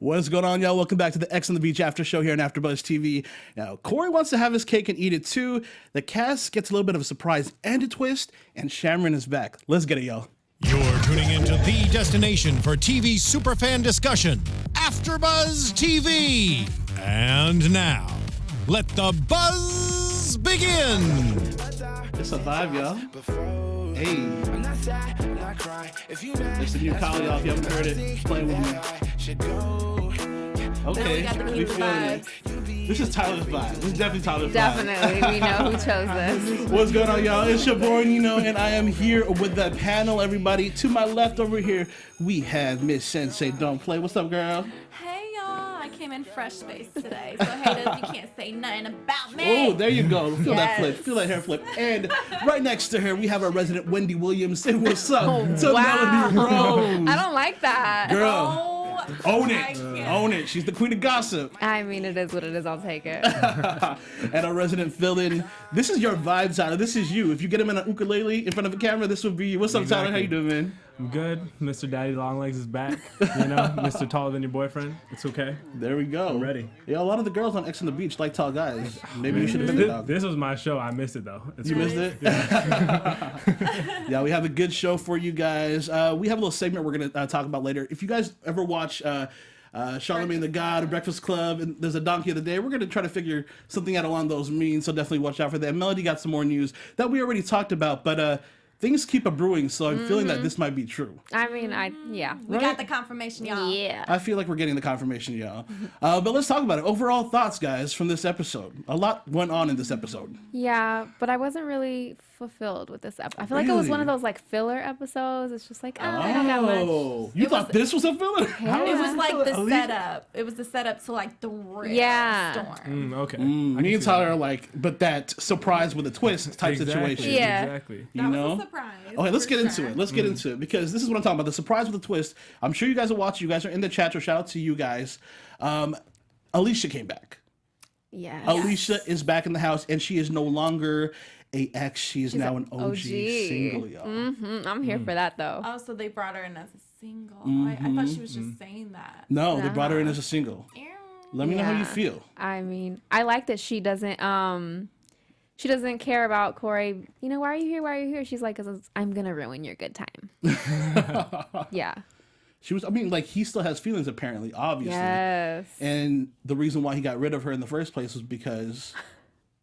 What's going on, y'all? Welcome back to the X on the Beach After Show here on AfterBuzz TV. Now, Corey wants to have his cake and eat it too. The cast gets a little bit of a surprise and a twist, and Cameron is back. Let's get it, y'all. You're tuning into the destination for TV superfan discussion, AfterBuzz TV. And now, let the buzz begin. It's a vibe, y'all. Hey. It's a new call, y'all. If you haven't heard it, playing with me. Okay, we feeling it. This is Tyler's vibe. This is definitely Tyler's vibe. Definitely. We know who chose this. What's going on, y'all? It's your boy Nino, and I am here with the panel, everybody. To my left over here, we have Miss Sensei Don't Play. What's up, girl? Hey, y'all. I came in fresh face today, so haters, you can't say nothing about me. Oh, there you go. Feel that flip. Feel that hair flip. And right next to her, we have our resident Wendy Williams. Say what's up to Melody Rose. I don't like that. Girl. Own it. Own it. She's the queen of gossip. I mean, it is what it is. I'll take it. And our resident villain. This is your vibe, Tyler. This is you. If you get him in an ukulele in front of a camera, this would be you. What's up, Tyler? How you doing, man? I'm good. Mr. Daddy Longlegs is back. You know, Mr. Taller Than Your Boyfriend. It's okay. There we go. I'm ready. Yeah, a lot of the girls on X on the Beach like tall guys. Maybe you should have been the dog. This was my show. I missed it, though. You missed it? Yeah, we have a good show for you guys. We have a little segment we're going to talk about later. If you guys ever watch Charlamagne the God, Breakfast Club, and there's a Donkey of the Day, we're going to try to figure something out along those means, so definitely watch out for that. Melody got some more news that we already talked about, but things keep a-brewing, so I'm feeling that this might be true. I mean, yeah. We got the confirmation, y'all. Yeah. I feel like we're getting the confirmation, y'all. But let's talk about it. Overall thoughts, guys, from this episode. A lot went on in this episode. Yeah, but I wasn't really fulfilled with this episode. I feel like it was one of those like filler episodes. It's just like, I don't got much. You thought this was a filler? Yeah. It was like the setup. It was the setup to like the real storm. Okay. Me and Tyler are like, but that surprise with a twist type Exactly. situation. Yeah. Exactly. You That know? was a surprise. Okay, let's for get into sure. it. Let's get into it because this is what I'm talking about. The surprise with a twist. I'm sure you guys are watching. You guys are in the chat, so shout out to you guys. Alicia came back. Yeah. Alicia is back in the house, and she is no longer a ex. She is now an OG single, y'all. I'm here for that though. Oh, so they brought her in as a single. I thought she was just saying that. No, they brought her in as a single. Ew. Let me know how you feel. I mean, I like that she doesn't care about Corey. You know, why are you here? Why are you here? She's like, 'cause I'm gonna ruin your good time. Yeah. She was. I mean, like he still has feelings apparently, obviously. Yes. And the reason why he got rid of her in the first place was because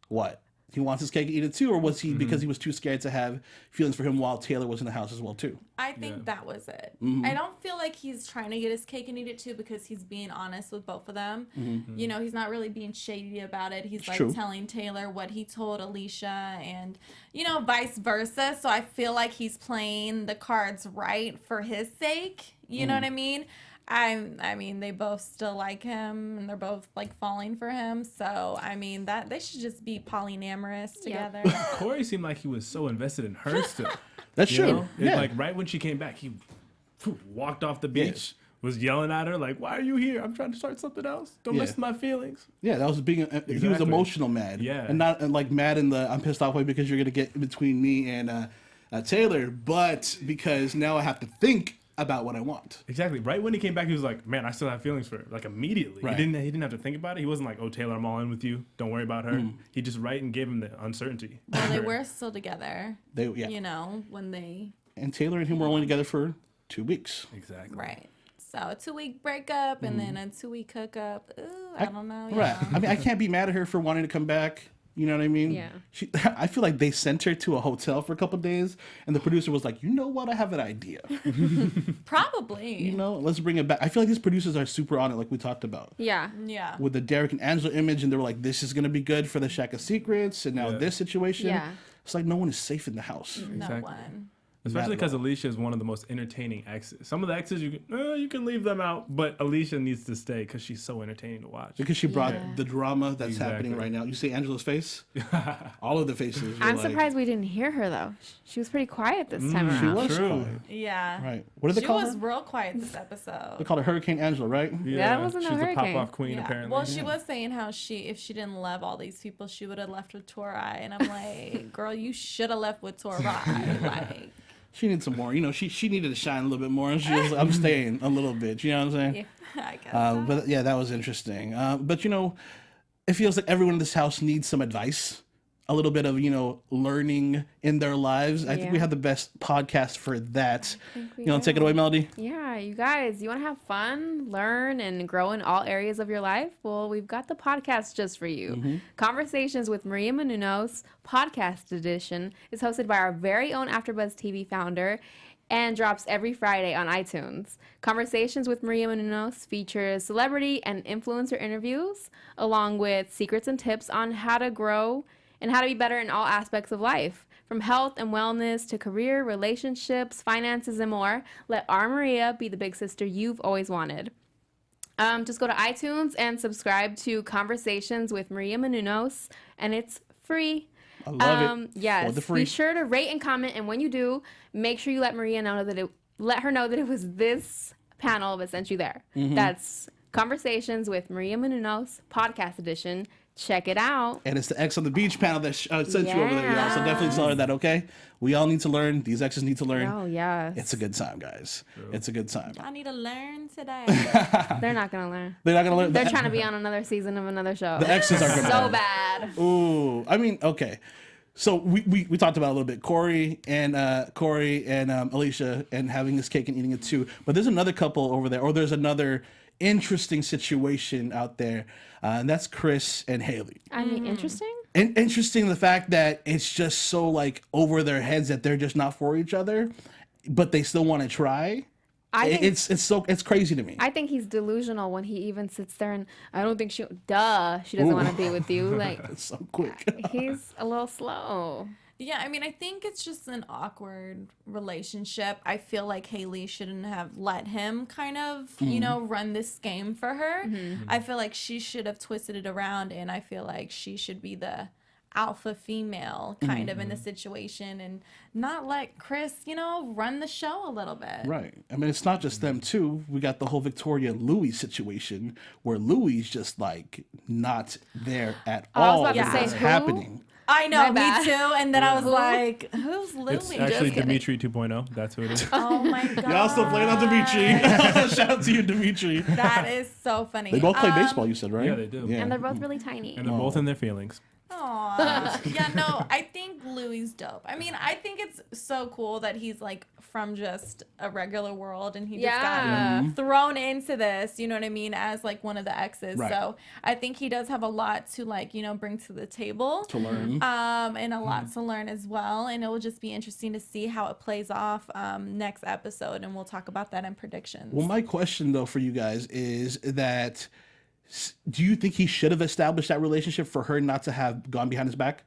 what? He wants his cake and eat it too, or was he because he was too scared to have feelings for him while Taylor was in the house as well too? I think that was it. I don't feel like he's trying to get his cake and eat it too because he's being honest with both of them. You know, he's not really being shady about it. He's like telling Taylor what he told Alicia and, you know, vice versa. So I feel like he's playing the cards right for his sake. You know what I mean? I mean, they both still like him, and they're both like falling for him. So I mean, that they should just be polyamorous together. Corey seemed like he was so invested in her still. That's You true. know? Yeah. Like right when she came back, he walked off the beach, was yelling at her like, "Why are you here? I'm trying to start something else. Don't mess with my feelings." Yeah, that was being. He was emotional mad. Yeah. and not like mad in the I'm pissed off way because you're gonna get in between me and Taylor, but because now I have to think about what I want. Exactly. Right when he came back, he was like, "Man, I still have feelings for her." Like immediately. Right. He didn't have to think about it. He wasn't like, "Oh, Taylor, I'm all in with you. Don't worry about her." He just gave him the uncertainty. Well, they were still together. Yeah. You know, when they And Taylor and him were only together for 2 weeks. Exactly. right. So a 2-week breakup and then a 2-week hookup. Ooh, I don't know. Right. Yeah. I mean, I can't be mad at her for wanting to come back. You know what I mean? Yeah. I feel like they sent her to a hotel for a couple of days, and the producer was like, "You know what? I have an idea. Probably. You know, let's bring it back." I feel like these producers are super on it, like we talked about. Yeah. Yeah. With the Derek and Angela image, and they were like, "This is gonna be good for the Shack of Secrets," and now this situation. Yeah. It's like no one is safe in the house. No Exactly. one. Especially Not at because all. Alicia is one of the most entertaining exes. Some of the exes you can leave them out, but Alicia needs to stay because she's so entertaining to watch. Because she brought Yeah. the drama that's happening Exactly. right now. You see Angela's face? All of the faces. were I'm like- surprised we didn't hear her though. She was pretty quiet this time She around. was True. quiet. Yeah. Right. What do they She call was her? real quiet this episode. They call her Hurricane Angela, right? That wasn't no she's the hurricane. pop-off queen, Yeah. apparently. Well, she was saying how if she didn't love all these people, she would have left with Tori. And I'm like, girl, you should have left with Tori. Like, she needs some more. You know, she needed to shine a little bit more. And she was, I'm staying a little bit. You know what I'm saying? Yeah, I guess. So. But yeah, that was interesting. But you know, it feels like everyone in this house needs some advice. A little bit of, you know, learning in their lives. I think we have the best podcast for that. You want to take it away, Melody? Yeah, you guys, you want to have fun, learn, and grow in all areas of your life? Well, we've got the podcast just for you. Conversations with Maria Menounos, podcast edition, is hosted by our very own AfterBuzz TV founder and drops every Friday on iTunes. Conversations with Maria Menounos features celebrity and influencer interviews, along with secrets and tips on how to grow and how to be better in all aspects of life. From health and wellness to career, relationships, finances, and more, let our Maria be the big sister you've always wanted. Just go to iTunes and subscribe to Conversations with Maria Menounos, and it's free. I love it. Yes. For the free. Be sure to rate and comment, and when you do, make sure you let Maria know let her know that it was this panel that sent you there. That's Conversations with Maria Menounos, podcast edition. Check it out. And it's the X on the Beach panel that sent you over there, y'all. So definitely tell her that, okay? We all need to learn. These exes need to learn. Oh, yes. It's a good time, guys. It's a good time. I need to learn today. They're not going to learn. They're not going to learn. They're trying to be on another season of another show. The exes are going to so bad. Ooh. I mean, okay. So we talked about it a little bit. Corey and Alicia and having this cake and eating it too. But there's another couple over there, or there's another interesting situation out there, and that's Chris and Haley. I mean, interesting. And interesting the fact that it's just so like over their heads that they're just not for each other, but they still want to try. It's crazy to me. I think he's delusional when he even sits there and I don't think she doesn't want to be with you. Like, It's so quick. he's a little slow. Yeah, I mean, I think it's just an awkward relationship. I feel like Haley shouldn't have let him kind of, you know, run this game for her. I feel like she should have twisted it around, and I feel like she should be the alpha female kind of in the situation and not let Chris, you know, run the show a little bit. Right. I mean, it's not just them too. We got the whole Victoria and Louie situation where Louie's just like not there at all. I was about to say, what's who? happening. I know, My me bad. too. And then I was like, who's Louie? It's actually Dimitri 2.0. That's who it is. Oh my God. Y'all still playing on Dimitri. Shout out to you, Dimitri. That is so funny. They both play baseball, you said, right? Yeah, they do. And they're both really tiny. And they're both in their feelings. Aw. Yeah, no, I think Louie's dope. I mean, I think it's so cool that he's like from just a regular world and he just got thrown into this, you know what I mean, as like one of the exes. Right. So I think he does have a lot to like, you know, bring to the table. To learn. And a lot to learn as well. And it will just be interesting to see how it plays off next episode. And we'll talk about that in predictions. Well, my question though for you guys is that do you think he should have established that relationship for her not to have gone behind his back?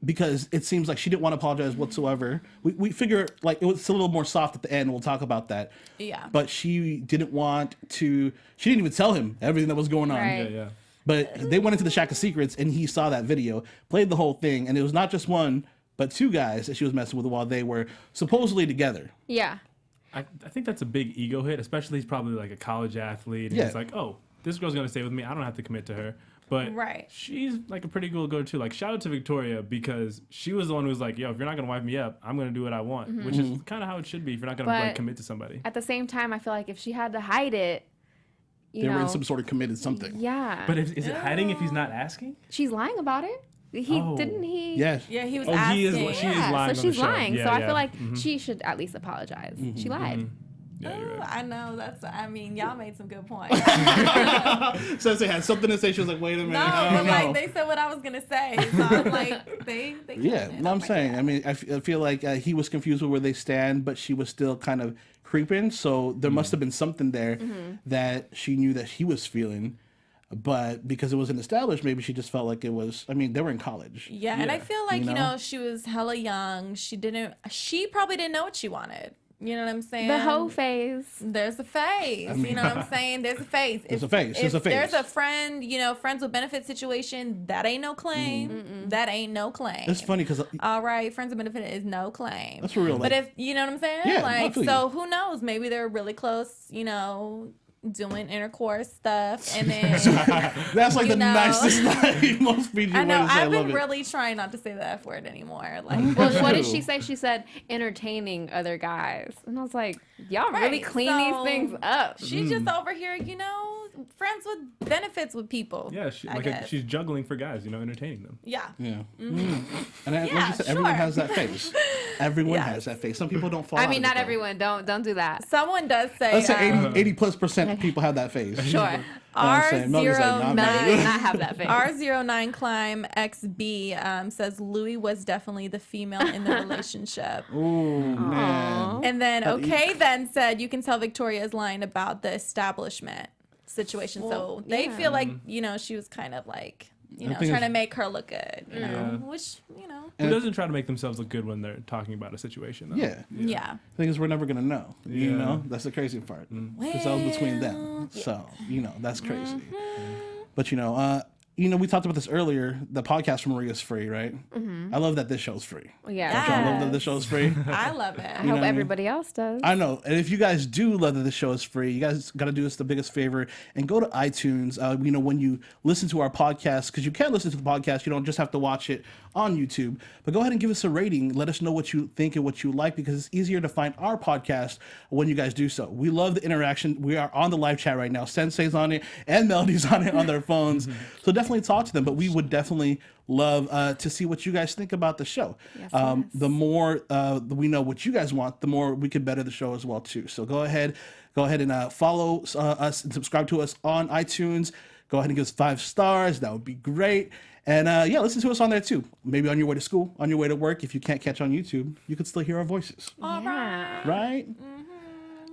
Because it seems like she didn't want to apologize whatsoever. We figure like it was a little more soft at the end. We'll talk about that. Yeah. But she didn't want to. She didn't even tell him everything that was going on. Right. Yeah. But they went into the Shack of Secrets and he saw that video, played the whole thing, and it was not just one, but two guys that she was messing with while they were supposedly together. Yeah. I think that's a big ego hit, especially he's probably like a college athlete. And Yeah. He's like, oh, this girl's going to stay with me. I don't have to commit to her. But Right. she's like a pretty cool girl too. Like shout out to Victoria because she was the one who was like, yo, if you're not going to wife me up, I'm going to do what I want. Which is kind of how it should be if you're not going to like commit to somebody. At the same time, I feel like if she had to hide it, They were in some sort of committed something. Yeah. But is it hiding if he's not asking? She's lying about it. Didn't he? Yes. Yeah, he was Oh, asking. she is lying So on the she's show. lying. Yeah, So I yeah. feel like she should at least apologize. She lied. Yeah, you're Ooh, right. I know I mean, y'all made some good points. Since they had something to say, she was like, wait a minute. No, I but don't like know. they said what I was gonna say, so I'm like they Yeah, killed it. no, Oh I'm my saying. God. I mean, I feel like he was confused with where they stand, but she was still kind of creeping. So there must have been something there that she knew that he was feeling. But because it wasn't established, maybe she just felt like it was. I mean, they were in college. Yeah, and I feel like You know? she was hella young. She probably didn't know what she wanted. You know what I'm saying? The hoe phase. There's a phase. You know what I'm saying? There's a phase. There's a phase. There's a If there's phase. a friend, friends with benefit situation, that ain't no claim. That ain't no claim. It's funny because All right, friends with benefit is no claim. That's for real. But Like, if you know what I'm saying, Yeah, I like feel so, you. who knows? Maybe they're really close. doing intercourse stuff, and then That's like the know. nicest, most PG I know way to say I I've love been it. really trying not to say the F word anymore. Like, Well, what did she say? She said entertaining other guys, and I was like, y'all really Right, clean so these things up. she's just over here, friends with benefits with people. Yeah, I guess. she's juggling for guys, entertaining them. Yeah. Yeah. And like Yeah, you said, everyone sure. has that face. Everyone Yes. has that face. Some people don't fall I out mean, of not it, though. everyone. Don't do that. Someone does say, Let's say 80+% people have that face. Sure. You know what I'm saying? Melvin's like, nah, Not, baby. not have that face. R09 Climb XB says Louie was definitely the female in the relationship. Ooh, man. And then then said you can tell Victoria is lying about the establishment situation. So they yeah. feel like, she was kind of like, think trying it's- to make her look good, Yeah. which, Who doesn't try to make themselves look good when they're talking about a situation, though? Yeah. yeah. The thing is, we're never going to know. You Yeah. know? That's the crazy part. Because that was between them. So, that's crazy. But, we talked about this earlier. The podcast from Maria's free, right? I love that this show's free. Yeah. I love that this show's free. I love I it. hope what I mean? everybody else does. I know. And if you guys do love that the show is free, you guys got to do us the biggest favor and go to iTunes. When you listen to our podcast, because you can listen to the podcast, you don't just have to watch it on YouTube. But go ahead and give us a rating. Let us know what you think and what you like, because it's easier to find our podcast when you guys do so. We love the interaction. We are on the live chat right now. Sensei's on it and Melody's on it on their phones. So definitely talk to them. But we would definitely love to see what you guys think about the show. Yes. The more we know what you guys want, the more we can better the show as well too. So go ahead and follow us and subscribe to us on iTunes. Go ahead and give us 5 stars. That would be great. And listen to us on there too. Maybe on your way to school, on your way to work. If you can't catch on YouTube, you can still hear our voices. Yeah. Right?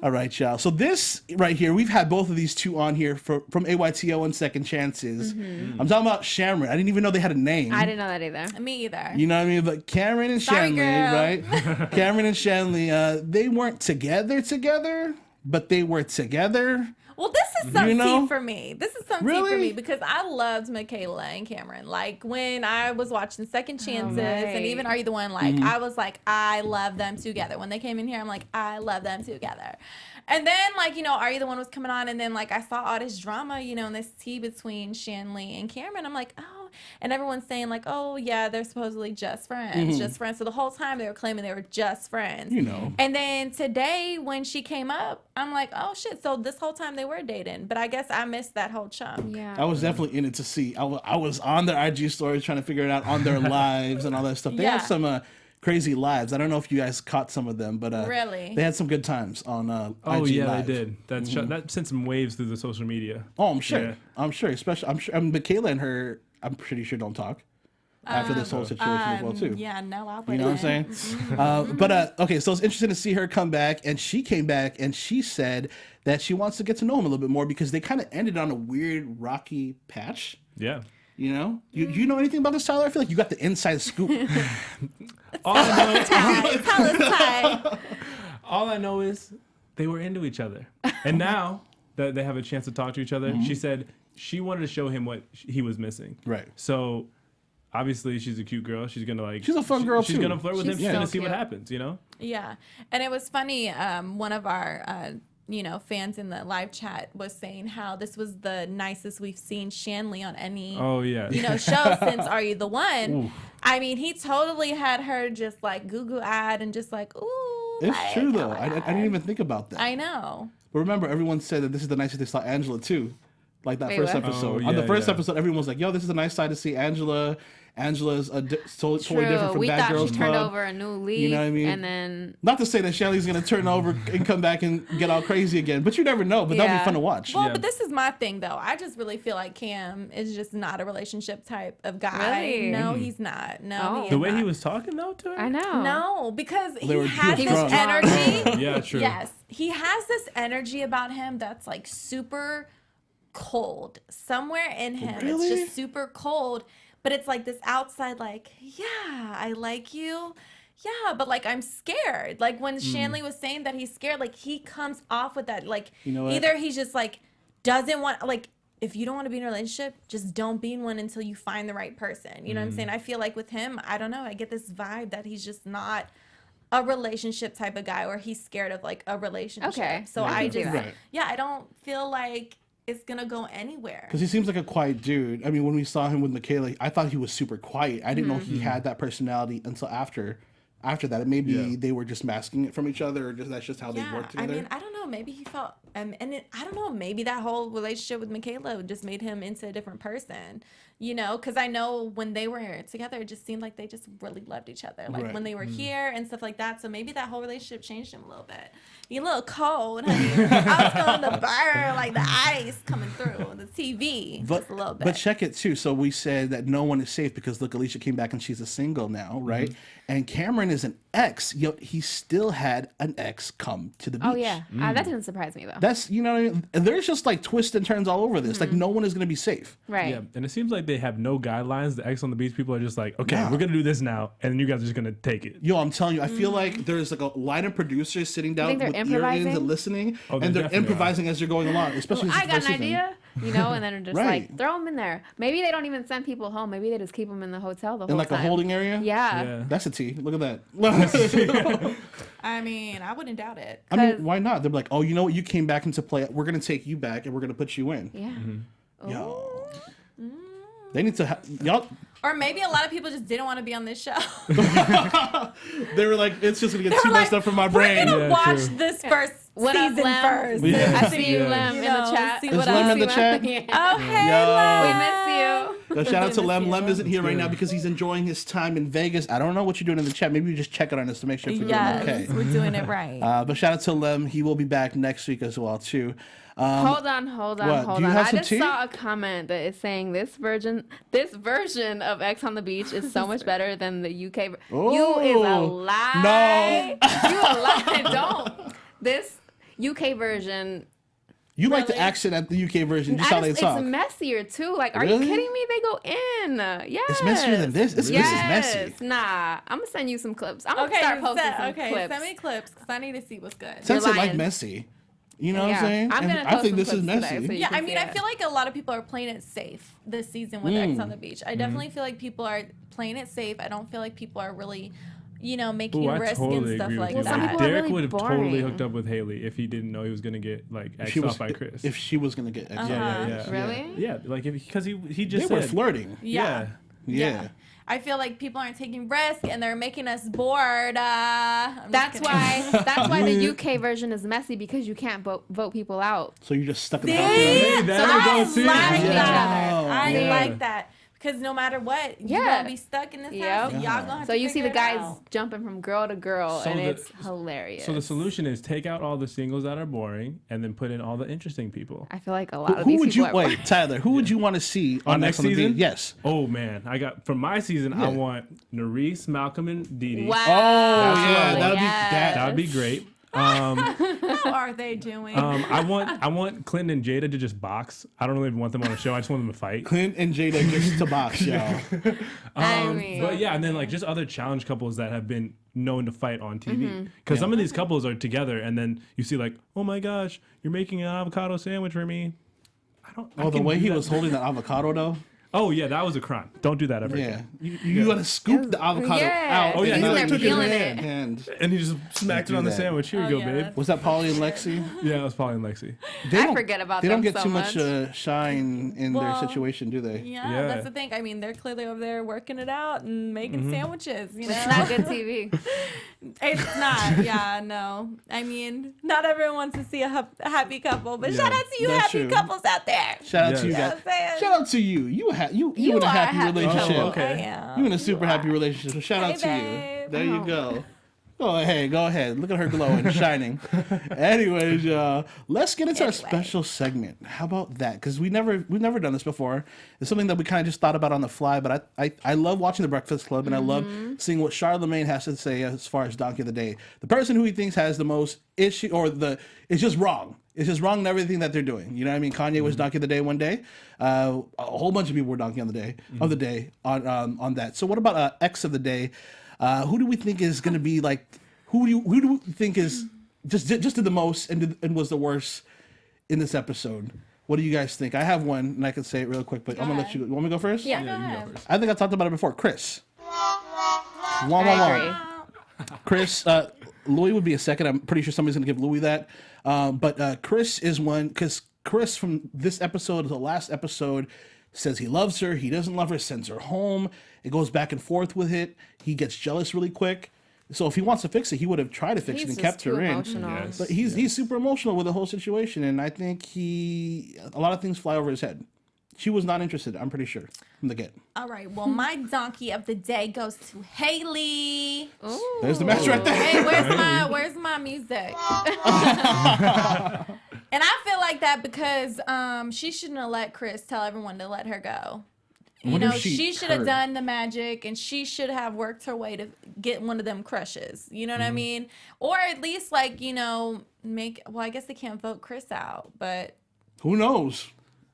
All right, y'all. So this right here, we've had both of these two on here from AYTO and Second Chances. I'm talking about Shamron. I didn't even know they had a name. I didn't know that either. Me either. You know what I mean? But Cameron and Sorry, Shanley, girl. right? Cameron and Shanley, they weren't together, but they were together. Well, this is some You know? tea for me. This is some tea Really? for me because I loved Michaela and Cameron. Like when I was watching Second Chances and even Are You the One? Like I was like, I love them together. When they came in here, I'm like, I love them together. And then Are You the One was coming on, and then I saw all this drama, and this tea between Shanley and Cameron. I'm like, oh, and everyone's saying oh yeah, they're supposedly just friends, just friends. So the whole time they were claiming they were just friends. And then today when she came up, I'm like, oh shit, so this whole time they were dating. But I guess I missed that whole chunk. Yeah. I was definitely in it to see. I was on their IG stories trying to figure it out on their lives and all that stuff. They Yeah. have some crazy lives. I don't know if you guys caught some of them, but Really? they had some good times on Oh, IG yeah, Live. they did. That sent some waves through the social media. Oh, I'm sure. Yeah. I'm sure. Especially, Michaela and her, I'm pretty sure don't talk after this whole situation as well too. Yeah, no, I wouldn't. You know what I'm saying? Okay, so it's interesting to see her come back, and she came back and she said that she wants to get to know him a little bit more because they kind of ended on a weird rocky patch. Yeah. You know? You know anything about this, Tyler? I feel like you got the inside scoop. All I know, Tell us, Ty. all I know is they were into each other. And now that they have a chance to talk to each other, she said she wanted to show him what he was missing. Right. So obviously she's a cute girl. She's gonna She's a fun girl, She's too. gonna flirt with him. She's She's so gonna see what cute. happens. Yeah, and it was funny. One of our fans in the live chat was saying how this was the nicest we've seen Shanley on any Oh yeah. show since Are You the One? Oof. I mean, he totally had her just goo-goo-eyed and just ooh. It's true, though. oh my I God. didn't even think about that. I know. But remember, everyone said that this is the nicest they saw Angela, too. Like that Wait, first what? episode. Oh, On the yeah, first yeah. episode, everyone was like, yo, this is a nice side to see Angela. Angela's totally different from We Bad thought Girls she turned Club. over a new leaf. You know what I mean? And then Not to say that Shelly's going to turn over and come back and get all crazy again, but you never know. But that'd be Yeah. fun to watch. Well, Yeah. but this is my thing, though. I just really feel like Cam is just not a relationship type of guy. Really? No, he's not. No, Oh. he is The way not. he was talking though to her. I know. No, because They were he has just this drunk. energy. Yeah, true. Yes, he has this energy about him that's super cold. Somewhere in him, Really? it's just super cold. But it's this outside, yeah, I like you. Yeah, but I'm scared. When Shanley was saying that he's scared, he comes off with that. You know what? Either he's just doesn't want, if you don't want to be in a relationship, just don't be in one until you find the right person. You know what I'm saying? I feel with him, I don't know, I get this vibe that he's just not a relationship type of guy, or he's scared of like a relationship. Okay. So I I can see just, that. I don't feel like it's gonna go anywhere. Because he seems like a quiet dude. I mean, when we saw him with Michaela, I thought he was super quiet. I didn't know he had that personality until after that. Maybe they were just masking it from each other, or that's just how they work together. I mean, I don't know. Maybe he felt, I don't know. Maybe that whole relationship with Michaela just made him into a different person. You know, because I know when they were together, it just seemed like they just really loved each other. Like when they were here and stuff like that. So maybe that whole relationship changed him a little bit. You a little cold, honey. I was feeling the burn, like the ice coming through the TV, just a little bit. But check it too. So we said that no one is safe because look, Alicia came back and she's a single now, right? And Cameron is an ex. Yet he still had an ex come to the beach. Oh yeah, that didn't surprise me though. That's, you know what I mean? There's just like twists and turns all over this. Like no one is going to be safe. Right. Yeah, and it seems like they have no guidelines. The Ex on the Beach people are just like, okay, we're gonna do this now, and you guys are just gonna take it. Yo, I'm telling you, I feel like there's like a line of producers sitting down with earrings and listening, and they're improvising as they're going along. Especially I got an idea, you know, and then they're just Right. like throw them in there. Maybe they don't even send people home. Maybe they just keep them in the hotel the whole in like time. a holding area. Yeah. That's a T. Look at that. I mean, I wouldn't doubt it. I mean, why not? They're like, oh, you know what? You came back into play. We're gonna take you back, and we're gonna put you in. Yeah. Yo, they need to y'all. Or maybe a lot of people just didn't want to be on this show. They were like, it's just gonna get too much stuff from my brain. We're gonna watch true. this first What up, season Lem? first. Yeah. I see you, Lem, in the chat. see Is what Lem I in the chat? Oh, hey, Yo. We Lem. miss you. Yo, shout out to Lem. you. Lem isn't here right now because he's enjoying his time in Vegas. I don't know what you're doing in the chat. Maybe you just check it on us to make sure if we're doing okay. We're doing it right. But shout out to Lem. He will be back next week as well too. Hold on. what? Do you have I some just tea? saw a comment that is saying this version of X on the Beach is so much better than the UK. You is a lie. No. You a lie. Don't. This UK version. You like the Really? accent at the UK version, just how they talk. It's messier too. Like, are Really? you kidding me? They go in. Yes. It's messier than this. This is messy. Nah, I'm gonna send you some clips. I'm gonna Okay, start posting some clips. send me clips because I need to see what's good. Sounds like lying. messy. You know what Yeah. I'm saying? I'm And gonna I post think some this is clips today, messy. so you Yeah, can I mean, see I it. feel like a lot of people are playing it safe this season with X on the Beach. I definitely feel like people are playing it safe. I don't feel like people are really, making Ooh, I risk totally and stuff agree with like you. Some that. people are Derek really would have totally boring. hooked up with Haley if he didn't know he was gonna get like If X'd she was, off by Chris. if she was gonna get X. yeah. Really? Yeah, like because he They just were said, flirting. Yeah. Yeah. I feel like people aren't taking risk and they're making us bored. I'm just That's kidding. why the UK version is messy because you can't vote people out. So you're just stuck in the See? house. with them? Hey, there we I go. like See? that. I Yeah. like that. Because no matter what, you're Yeah. going to be stuck in this Yep. house. And y'all going to have So to you see the figure it guys out. jumping from girl to girl, So and the- it's hilarious. So the solution is take out all the singles that are boring and then put in all the interesting people. I feel like a lot of Who these would people you are wait, Tyler? Who would you want to see on next X on the season? Beach? Yes. Oh man, I got from my season. I Yeah. want Nerese, Malcolm, and Dee Dee. Wow. Oh yeah, what- that'd be yes. that. That'd be great. How are they doing? I want Clinton and Jada to just box. I don't really want them on a show. I just want them to fight. Clint and Jada just to box, y'all. I mean, But yeah, and then like just other challenge couples that have been known to fight on TV. Because some of these couples are together, and then you see like, oh my gosh, you're making an avocado sandwich for me. I Oh, the can way do he that. was holding the avocado though. Oh yeah, that was a crime. Don't do that ever Yeah, again. you gotta scoop the avocado Yeah. out. Oh, yeah, and he he like like took took his feeling hand. it. And And he just smacked it do on the that. sandwich. Here you Oh, go, yeah, babe. was that Polly and Lexi? Yeah, it was Polly and Lexi. They I don't- forget about They don't them get so too much much. shine in their Well, situation, do they? yeah, that's the thing. I mean, they're clearly over there working it out and making sandwiches. You know, it's not good TV. It's not. Yeah, no. I mean, not everyone wants to see a happy couple, but shout out to you, That's happy true. couples out there. Shout out Yes. to you You know guys. what I'm saying? Shout out to you. You You in a are a happy happy relationship. couple. Okay. I am. You in a super You happy are. relationship. So shout out to you. babe. There you go. Go ahead. Look at her glowing, shining. Anyways, let's get into our special segment. How about that? Because we've never done this before. It's something that we kind of just thought about on the fly. But I love watching The Breakfast Club, and I love seeing what Charlamagne has to say as far as Donkey of the Day. The person who he thinks has the most issue, or it's just wrong. It's just wrong in everything that they're doing. You know what I mean? Kanye was Donkey of the Day one day. A whole bunch of people were Donkey of the Day on that. So what about X of the Day? Who do we think is going to be like? Who do we think is just did the most and was the worst in this episode? What do you guys think? I have one, and I can say it real quick, but I'm gonna let you. You want me to go first? Yeah, go ahead. I think I talked about it before. Chris. Wah, wah, I wah. agree. Chris, Louie would be a second. I'm pretty sure somebody's going to give Louie that. But Chris is one, because Chris from this episode to the last episode says he loves her, he doesn't love her, sends her home. It goes back and forth with it. He gets jealous really quick. So if he wants to fix it, he would have tried to fix it and kept her in. Yes. But he's super emotional with the whole situation, and I think a lot of things fly over his head. She was not interested, I'm pretty sure, from the get. All right. Well, my donkey of the day goes to Haley. Ooh. There's the match right there. Hey, where's my music? And I feel like that because she shouldn't have let Chris tell everyone to let her go. You wonder know, if she should have heard. done the magic, and she should have worked her way to get one of them crushes. You know what I mean? Or at least, like, you know, I guess they can't vote Chris out, but Who knows?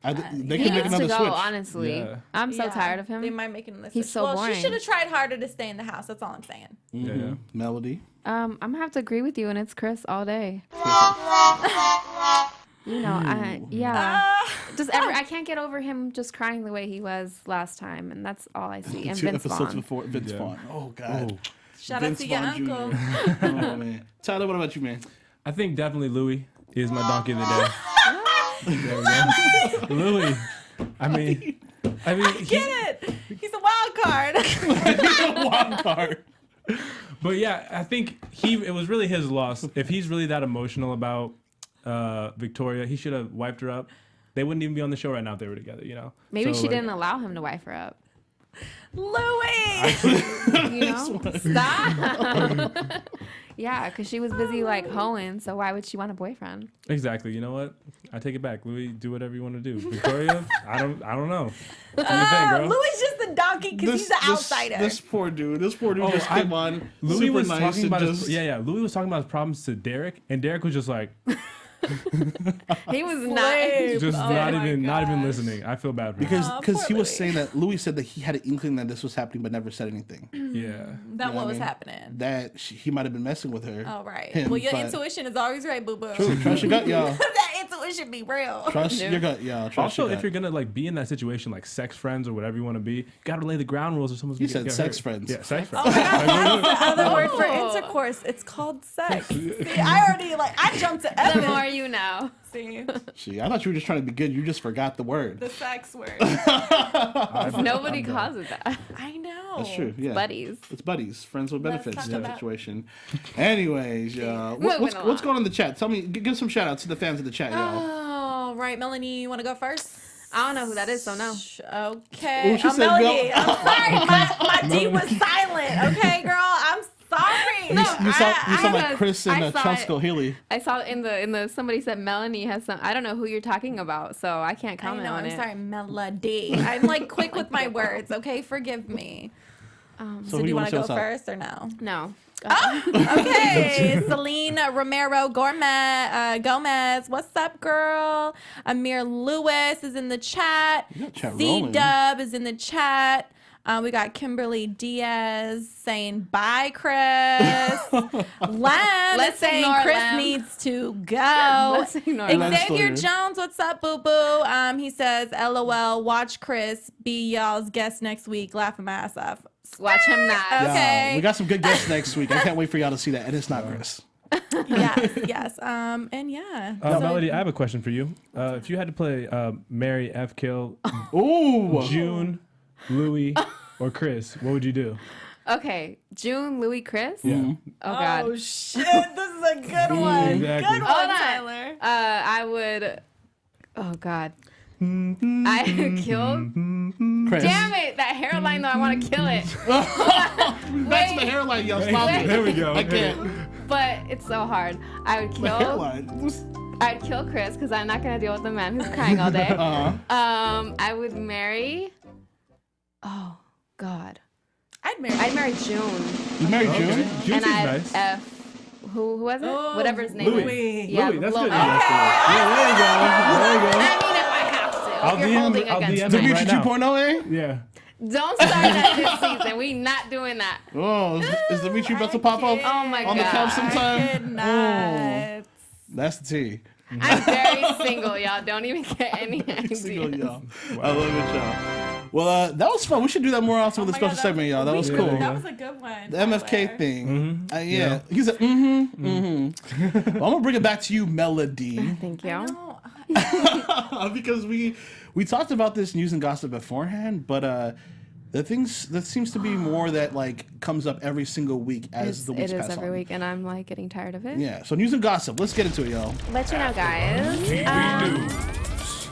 They He can make needs another to go, switch. honestly. Yeah. I'm so yeah, tired of him. They might make another He's switch. so well, boring. she should have tried harder to stay in the house. That's all I'm saying. Yeah. Melody. I'm gonna have to agree with you, and it's Chris all day. You know, I can't get over him just crying the way he was last time, and that's all I see. And 2 Vince episodes Vaughn. before Vince Vaughn. Oh God. Oh. Shout Vince out to your Vaughn Jr. uncle. Oh man. Tyler, what about you, man? I think definitely Louie is my donkey of the day. There we go. Louie. I mean, Get it? He's a wild card. Wild card. But yeah, I think it was really his loss. If he's really that emotional about Victoria, he should have wiped her up. They wouldn't even be on the show right now if they were together, you know? Maybe So, she like, didn't allow him to wipe her up. Louie. You know? Stop. Yeah, because she was busy like hoeing, so why would she want a boyfriend? Exactly. You know what? I take it back. Louie, do whatever you want to do. Victoria, I don't know. Do your thing, girl. Louie's just a donkey because he's an outsider. This poor dude. This poor dude Oh, just came on. Louie super was nice talking and about just, Louie was talking about his problems to Derek, and Derek was just like, He was Slave. just Oh not my even gosh. listening. I feel bad for him. because poor he was Louie. saying that Louis said that he had an inkling that this was happening but never said anything. Yeah. That what what I was mean? happening. That he might have been messing with her. All right. Him, Well, your but- intuition is always right, boo boo. Trust your gut, y'all. That intuition be real. Trust your gut, y'all. Trust Also, your if gut. you're gonna like be in that situation, like sex friends or whatever you want to be, you gotta lay the ground rules or someone's You gonna said get sex hurt. friends. Yeah, sex Oh friends. my God, that's the other word for Oh. intercourse. It's called sex. See, I jumped to The Evan. more you know. See, See, I thought you were just trying to be good. You just forgot the word. the sex word. Nobody calls it that. I know. That's true. Yeah. Buddies. It's buddies, friends with Let's benefits talk type about- situation. Anyways, y'all. Moving What's along. going on in the chat? Tell me, give some shout outs to the fans of the chat, y'all. Oh, right, Melanie, you want to go first? I don't know who that is, so no. Okay. Ooh, she said Melody. Mel- I'm sorry. My D was silent. Okay, girl. I'm sorry. You sound like was- Chris and I saw Chunsko Healy. I saw in the somebody said Melanie has some. I don't know who you're talking about, so I can't I comment know. on I'm it. sorry, Melody. I'm like quick with my words. Okay, forgive me. So who do you want to show go us out? first or no? No. Okay, Celine Romero Gomez, what's up, girl? Amir Lewis is in the chat. You got chat C rolling. Dub is in the chat. We got Kimberly Diaz saying bye, Chris. Len Let's is saying ignore Chris Lem. needs to go. Let's ignore Lem. Len's Xavier still here. Jones, what's up, boo boo? He says, LOL, watch Chris be y'all's guest next week. Laughing my ass off. Watch him not. Okay. Y'all, we got some good guests next week. I can't wait for y'all to see that. And it's not Chris. Yes. And yeah. Melody, I have a question for you. If you had to play Mary, F. Kill, Ooh. June, Louie, or Chris, what would you do? Okay, June, Louis, Chris. Yeah. Oh God. Oh shit, this is a good one. Exactly. Good one, Hold on. Tyler. I would. Oh God. I kill. Chris. Damn it! That hairline though, I want to kill it. Back to the Wait. hairline, y'all. Stop it. There we go. I can't. But it's so hard. I would The kill. hairline. I'd kill Chris because I'm not gonna deal with the man who's crying all day. I would marry. Oh God. I'd marry. I'd marry June. You married Okay. June? June And seems I'd nice. F. Who was it? Oh, Whatever his name Louie. is. Yeah, Louie, that's Lo- good. Oh, Yeah, there you go. There you go. I mean, if I have to. I'll You're DM holding I'll against DM me. him Dimitri right now. 2.0, eh? Yeah. Don't start that this season. We not doing that. Oh, is Dimitri about to pop up Oh my on the God. couch sometime? Good night. That's the tea. I'm very single, y'all. Don't even get any ideas. Single, y'all. I love it, y'all. Well, that was fun. We should do that more often with the special segment, y'all. That was cool. That was a good one. The MFK thing. Yeah. He said, well, I'm going to bring it back to you, Melody. Thank you. Because we talked about this news and gossip beforehand, but that seems to be more that like comes up every single week as the weeks pass on. It is every week, and I'm like getting tired of it. Yeah. So news and gossip. Let's get into it, y'all. Let you know, guys.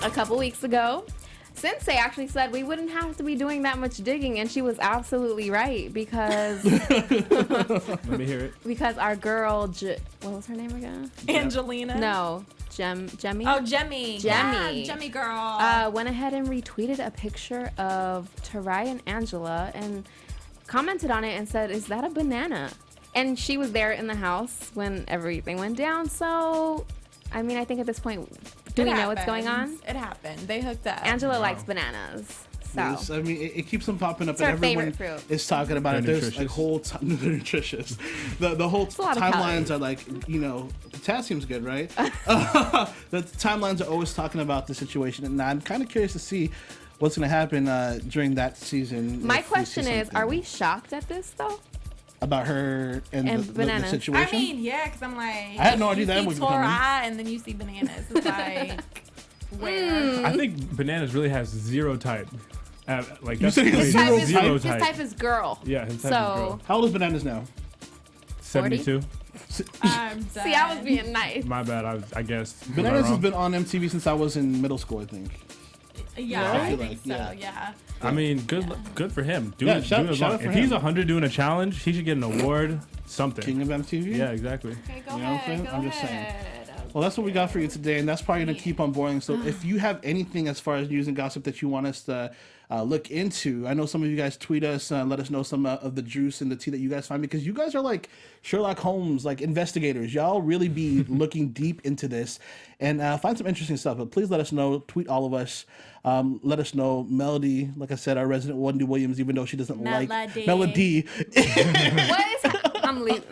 A couple weeks ago, Sensei actually said we wouldn't have to be doing that much digging, and she was absolutely right because Let me hear it. because our girl, what was her name again? Angelina. No, Jemmy. Oh, Jemmy. Jemmy. Yeah, Jemmy girl. Went ahead and retweeted a picture of Tarai and Angela and commented on it and said, "Is that a banana?" And she was there in the house when everything went down. So, I mean, I think at this point, do we know what's going on? It happened. They hooked up. Angela likes bananas. So. Yes, I mean, it keeps them popping up, It's and her everyone favorite fruit. is talking about it. They're There's like nutritious. whole nutritious. The whole a lot of timelines calories. are like, potassium's good, right? The timelines are always talking about the situation, and I'm kind of curious to see what's going to happen during that season. My if we see question is, something are we shocked at this though? about her and the bananas? situation? I mean, yeah, because I'm like, I had no idea you that see was coming. Torah, and then you see bananas. It's like, where? I think bananas really has zero type. Like You that's said he has crazy. zero type? His type is girl. Yeah, his type is So, girl. How old is Bananas now? 72. I'm done. see, I was being nice. My bad. I guess. Was I Bananas has wrong? been on MTV since I was in middle school, I think. Yeah, I I feel think like, so. yeah. Yeah. I mean, good for him. Yeah, shout out for if he's him. 100 doing a challenge, he should get an award, something. King of MTV? Yeah, exactly. Okay, go You know what I'm ahead. saying? Go I'm just saying. ahead. Well, that's what we got for you today, and that's probably going to keep on boiling. So if you have anything as far as news and gossip that you want us to look into, I know some of you guys tweet us, let us know some of the juice and the tea that you guys find, because you guys are like Sherlock Holmes, like investigators. Y'all really be looking deep into this and find some interesting stuff. But please let us know. Tweet all of us. Let us know. Melody, like I said, our resident Wendy Williams, even though she doesn't like Melody. What is I'm leaving.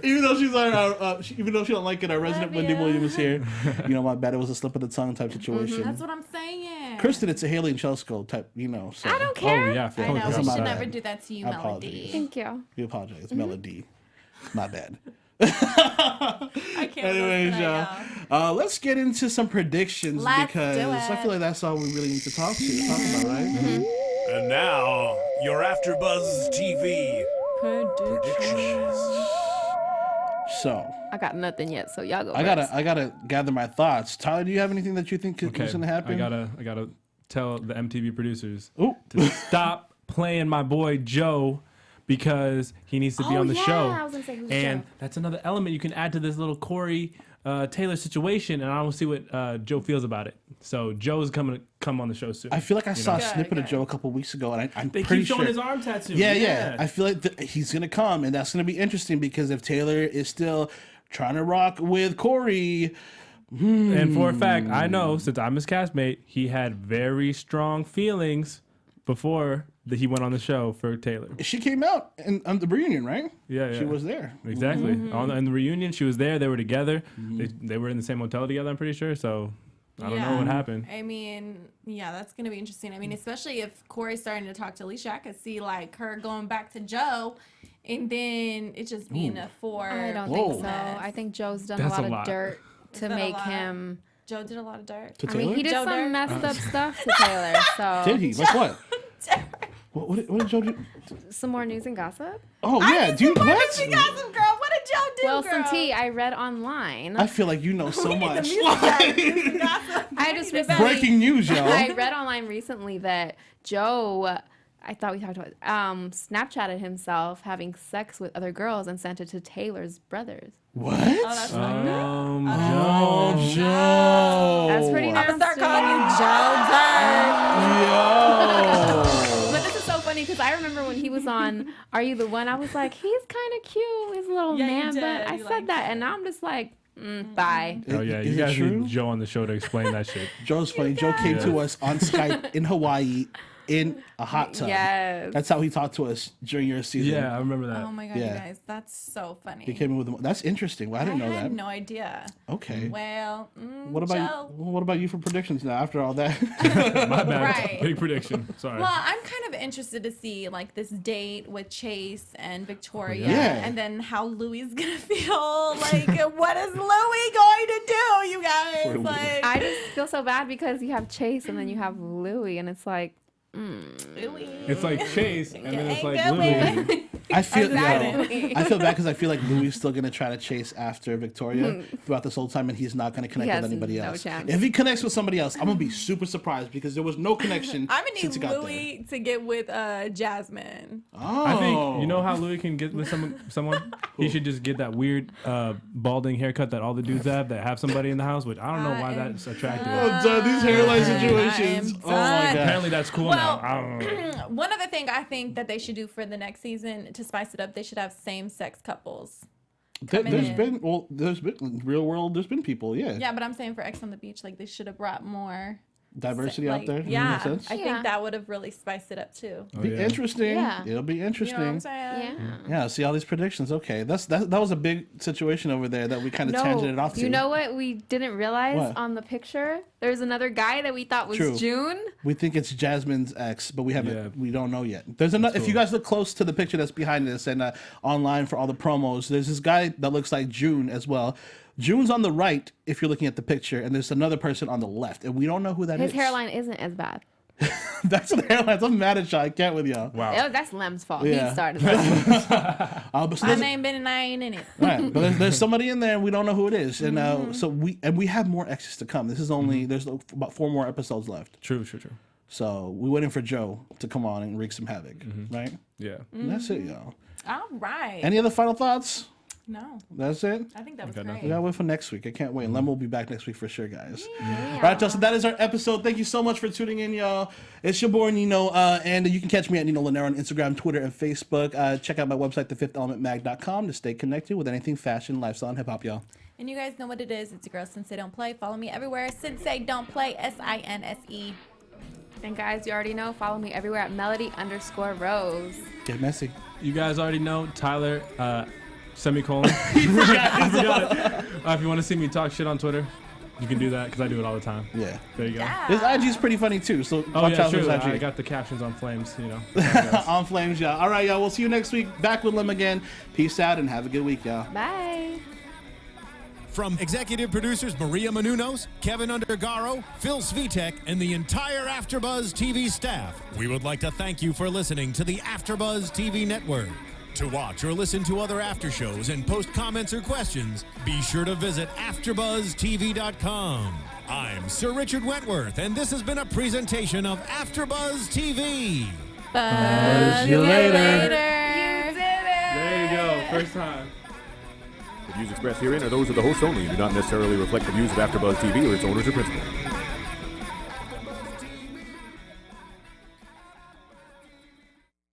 Even though she's our, even though she don't like it, our resident Wendy Williams here. You know, my bad. It was a slip of the tongue type situation. That's what I'm saying. Kristen, it's a Haley and Chelsea type, So I don't care. Oh yeah, I know. That's We my should bad. never do that to you, I Melody. apologize. Thank you. We apologize, Melody. My bad. I can't. Anyways, listen to y'all, let's get into some predictions Let's because do I it. feel like that's all we really need to talk about, right? And now, your AfterBuzz TV predictions. So I got nothing yet, so y'all go. I first. gotta gather my thoughts. Tyler, do you have anything that you think is gonna happen? I gotta tell the MTV producers Ooh. to stop playing my boy Joe because he needs to be Oh, on the yeah, show. I was gonna say, who's and Joe? that's another element you can add to this little Corey Taylor situation, and I want to see what Joe feels about it. So Joe's come on the show soon. I feel like I saw a Good, snippet of good. Joe a couple weeks ago, and I'm they pretty keep showing sure. his arm tattoo. Yeah. I feel like he's gonna come, and that's gonna be interesting because if Taylor is still trying to rock with Corey, And for a fact, I know since I'm his castmate, he had very strong feelings before that he went on the show for Taylor. she came out on the reunion, right? Yeah. She was there. Exactly. Mm-hmm. In the reunion, she was there. They were together. They were in the same hotel together, I'm pretty sure. So I don't know what happened. I mean, yeah, that's gonna be interesting. I mean, especially if Corey's starting to talk to Alicia, I could see like her going back to Joe, and then it just being a four. I don't Whoa. think so. I think Joe's done That's a a lot lot. of dirt to that a make lot? him. Joe did a lot of dirt. To I Taylor? mean, he did Joe some dirt? messed up stuff to Taylor. So Did he? Like what? What did Joe do? some more news and gossip. Oh yeah, dude. What What? did you got some girl? What did Joe do, Well, girl? some tea I read online. I feel like you know so much. I just recently, Breaking news, y'all. I read online recently that Joe, I thought we talked about, Snapchatted himself having sex with other girls and sent it to Taylor's brothers. What? That's Oh, Joe. Joe. That's pretty I'm nasty. gonna start calling you Joe Yo. But this is so funny because I remember when he was on Are You the One, I was like, he's kind of cute, his little Yeah, you man. did. But I You said liked that, it. and now I'm just like, bye. Oh yeah, Is you it guys true? need Joe on the show to explain that shit. Joe's funny. Joe came to us on Skype in Hawaii in a hot tub. Yes. That's how he talked to us during your season. Yeah, I remember that. Oh my god, Yeah. you guys, that's so funny. He came in with that's interesting. Well, I didn't know had that. no idea. Okay. Well, What about you for predictions now after all that? My bad. Right. Big prediction. Sorry. Well, I'm kind of interested to see like this date with Chase and Victoria, Yeah. and then how Louie's gonna feel. Like, what is Louie going to do, you guys? Poor Louie. Like, I just feel so bad because you have Chase and then you have Louie, and it's like, Louie. It's like Chase, and then it's Ain't like going. Louie. I feel Exactly. I feel bad because I feel like Louis is still gonna try to chase after Victoria throughout this whole time, and he's not gonna connect He with has anybody no else. chance. If he connects with somebody else, I'm gonna be super surprised because there was no connection I'm gonna since he need got Louie to get with Jasmine. there. Oh, I think you know how Louis can get with someone. He should just get that weird balding haircut that all the dudes have that have somebody in the house. Which I don't know why that's attractive. Oh, done. These hairline I'm situations. Oh my done. god. Apparently that's cool Well, now. I don't know. One other thing I think that they should do for the next season to spice it up, they should have same-sex couples. coming There's in. been real world. There's been people. Yeah. Yeah, but I'm saying for Ex on the Beach, like they should have brought more Diversity like, out there. Yeah, Makes sense. I Yeah. think that would have really spiced it up too. Oh, Be yeah. interesting. Yeah. It'll be You know what interesting. I'm saying? yeah. Yeah, see all these predictions. Okay, that was a big situation over there that we kind of tangented off to. You know what we didn't realize What? on the picture? There's another guy that we thought was True. June. We think it's Jasmine's ex, but we haven't. Yeah. We don't know yet. There's another. If you guys look close to the picture that's behind this and online for all the promos, there's this guy that looks like June as well. June's on the right if you're looking at the picture, and there's another person on the left, and we don't know who that is. His hairline isn't as bad. That's the hairlines. I'm mad at y'all. I can't with y'all. Wow. Oh, that's Lem's fault. Yeah. He started that. But so My there's- name been and I ain't in it. Right, but there's somebody in there and we don't know who it is, and so we have more exes to come. This is only there's about 4 more episodes left, True. so we're waiting for Joe to come on and wreak some havoc, right? Yeah. And that's it, y'all. All right. Any other final thoughts? No, That's it. I think that was got great. nothing. We gotta wait for next week. I can't wait. Lem will be back next week for sure, guys. All right, Justin, that is our episode. Thank you so much for tuning in, y'all. It's your boy Nino, and you can catch me at Nino Llanera on Instagram, Twitter, and Facebook. Check out my website, thefifthelementmag.com, to stay connected with anything fashion, lifestyle, and hip hop, y'all. And you guys know what it is. It's your girl Sensei Don't Play. Follow me everywhere. Sensei Don't Play. SINSE. And guys, you already know, follow me everywhere at Melody_Rose. Get messy. You guys already know Tyler. Semicolon. I forgot it. If you want to see me talk shit on Twitter, you can do that because I do it all the time. Yeah. There you go. His IG's pretty funny too, so Oh watch yeah, out for his true. IG. I got the captions on flames. You know. On flames, y'all. All right, y'all. We'll see you next week. Back with Lem again. Peace out and have a good week, y'all. Bye. From executive producers Maria Menounos, Keven Undergaro, Phil Svitek, and the entire AfterBuzz TV staff, we would like to thank you for listening to the AfterBuzz TV network. To watch or listen to other after shows and post comments or questions, be sure to visit AfterBuzzTV.com. I'm Sir Richard Wentworth, and this has been a presentation of AfterBuzz TV. Buzz you later. There you go. First time. The views expressed herein are those of the host only and do not necessarily reflect the views of AfterBuzz TV or its owners or principals.